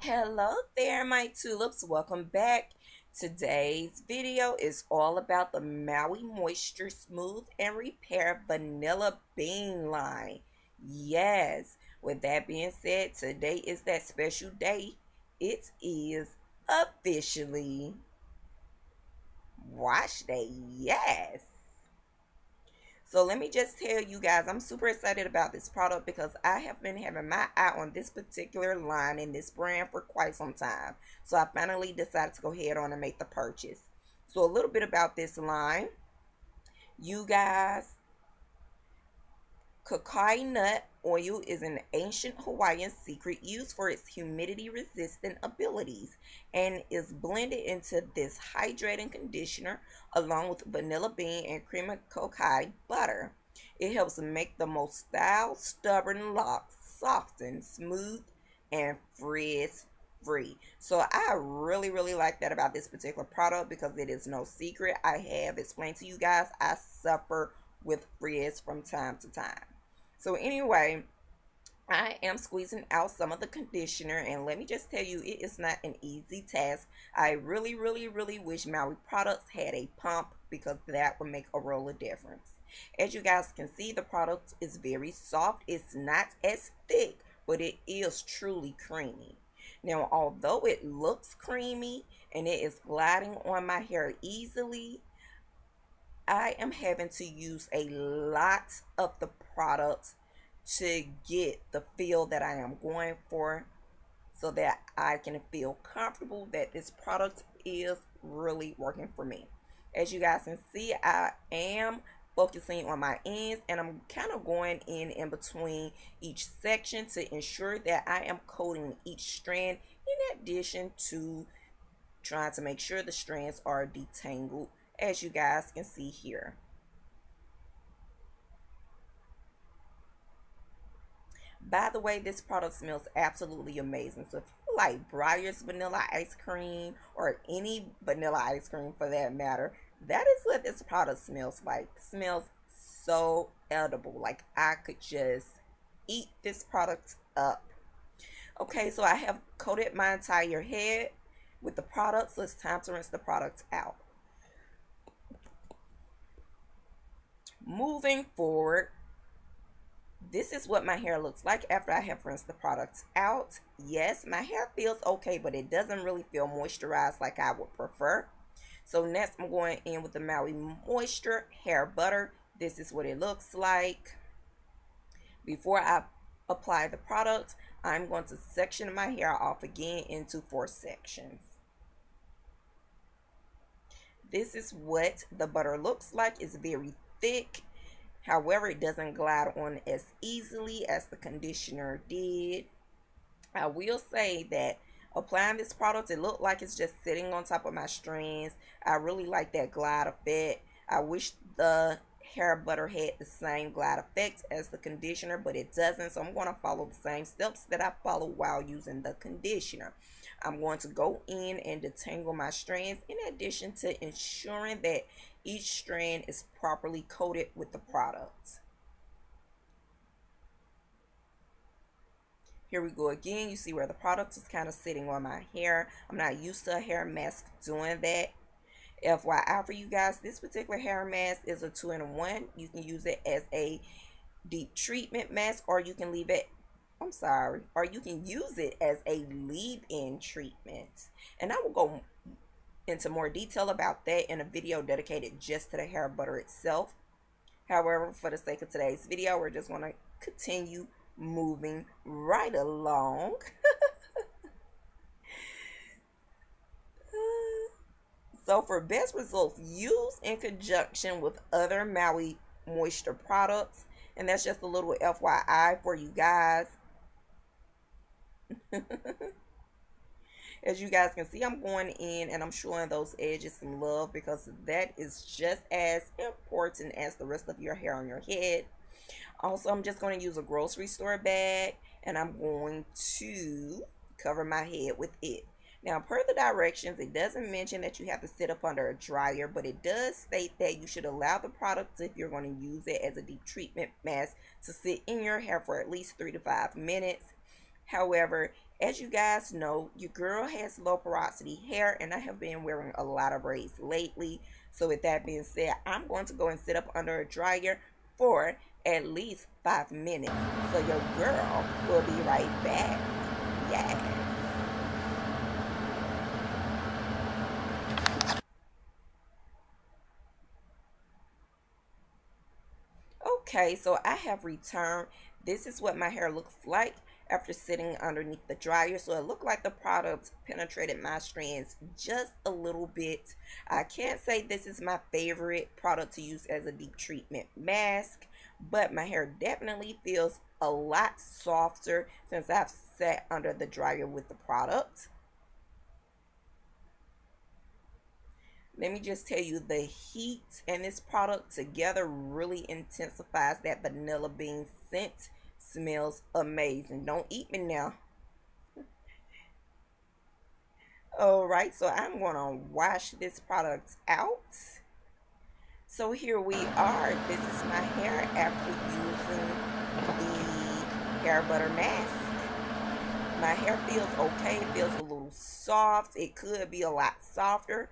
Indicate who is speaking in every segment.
Speaker 1: Hello there, my tulips. Welcome back. Today's video is all about the Maui Moisture Smooth and Repair Vanilla Bean line. Yes, with that being said, today is that special day. It is officially wash day. Yes. So let me just tell you guys, I'm super excited about this product because I have been having my eye on this particular line and this brand for quite some time. So I finally decided to go ahead on and make the purchase. So a little bit about this line. You guys, cacao nut oil is an ancient Hawaiian secret used for its humidity resistant abilities and is blended into this hydrating conditioner along with vanilla bean and cream of cacao butter. It helps make the most style stubborn locks soften, smooth, and frizz free. So I really like that about this particular product because it is no secret. I have explained to you guys I suffer with frizz from time to time. So anyway, I am squeezing out some of the conditioner, and let me just tell you, it is not an easy task. I really wish Maui products had a pump because that would make a world of difference. As you guys can see, the product is very soft. It's not as thick, but it is truly creamy. Now, although it looks creamy and it is gliding on my hair easily, I am having to use a lot of the products to get the feel that I am going for so that I can feel comfortable that this product is really working for me. As you guys can see, I am focusing on my ends and I'm kind of going in between each section to ensure that I am coating each strand in addition to trying to make sure the strands are detangled, as you guys can see here. By the way, this product smells absolutely amazing. So if you like Breyer's vanilla ice cream or any vanilla ice cream for that matter, that is what this product smells like. It smells so edible. Like I could just eat this product up. Okay, so I have coated my entire head with the product, so it's time to rinse the product out. Moving forward, this is what my hair looks like after I have rinsed the products out. Yes, my hair feels okay, but it doesn't really feel moisturized like I would prefer. So next I'm going in with the Maui Moisture Hair Butter. This is what it looks like. Before I apply the product, I'm going to section my hair off again into 4 sections. This is what the butter looks like. It's very thick. However, it doesn't glide on as easily as the conditioner did. I will say that applying this product, it looked like it's just sitting on top of my strands. I really like that glide effect. I wish the hair butter had the same glide effect as the conditioner, but it doesn't. So I'm going to follow the same steps that I followed while using the conditioner. I'm going to go in and detangle my strands in addition to ensuring that each strand is properly coated with the product. Here we go again. You see where the product is kind of sitting on my hair. I'm not used to a hair mask doing that. FYI for you guys, this particular hair mask is a 2-in-1. You can use it as a deep treatment mask, or you can leave it, or you can use it as a leave-in treatment. And I will go into more detail about that in a video dedicated just to the hair butter itself. However, for the sake of today's video, we're just going to continue moving right along. So for best results, use in conjunction with other Maui moisture products. And that's just a little FYI for you guys. As you guys can see, I'm going in and I'm showing those edges some love because that is just as important as the rest of your hair on your head. Also, I'm just going to use a grocery store bag and I'm going to cover my head with it. Now, per the directions, it doesn't mention that you have to sit up under a dryer, but it does state that you should allow the product, if you're going to use it as a deep treatment mask, to sit in your hair for at least 3 to 5 minutes. However, As you guys know, your girl has low porosity hair, and I have been wearing a lot of braids lately. So with that being said, I'm going to go and sit up under a dryer for at least 5 minutes. So your girl will be right back. Yes. Okay, so I have returned. This is what my hair looks like after sitting underneath the dryer. So it looked like the product penetrated my strands just a little bit. I can't say this is my favorite product to use as a deep treatment mask, but my hair definitely feels a lot softer since I've sat under the dryer with the product. Let me just tell you, the heat and this product together really intensifies that vanilla bean scent. Smells amazing. Don't eat me now. All right, so I'm going to wash this product out. So here we are. This is my hair after using the hair butter mask. My hair feels okay. It feels a little soft. It could be a lot softer.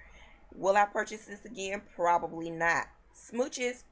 Speaker 1: Will I purchase this again? Probably not. Smooches.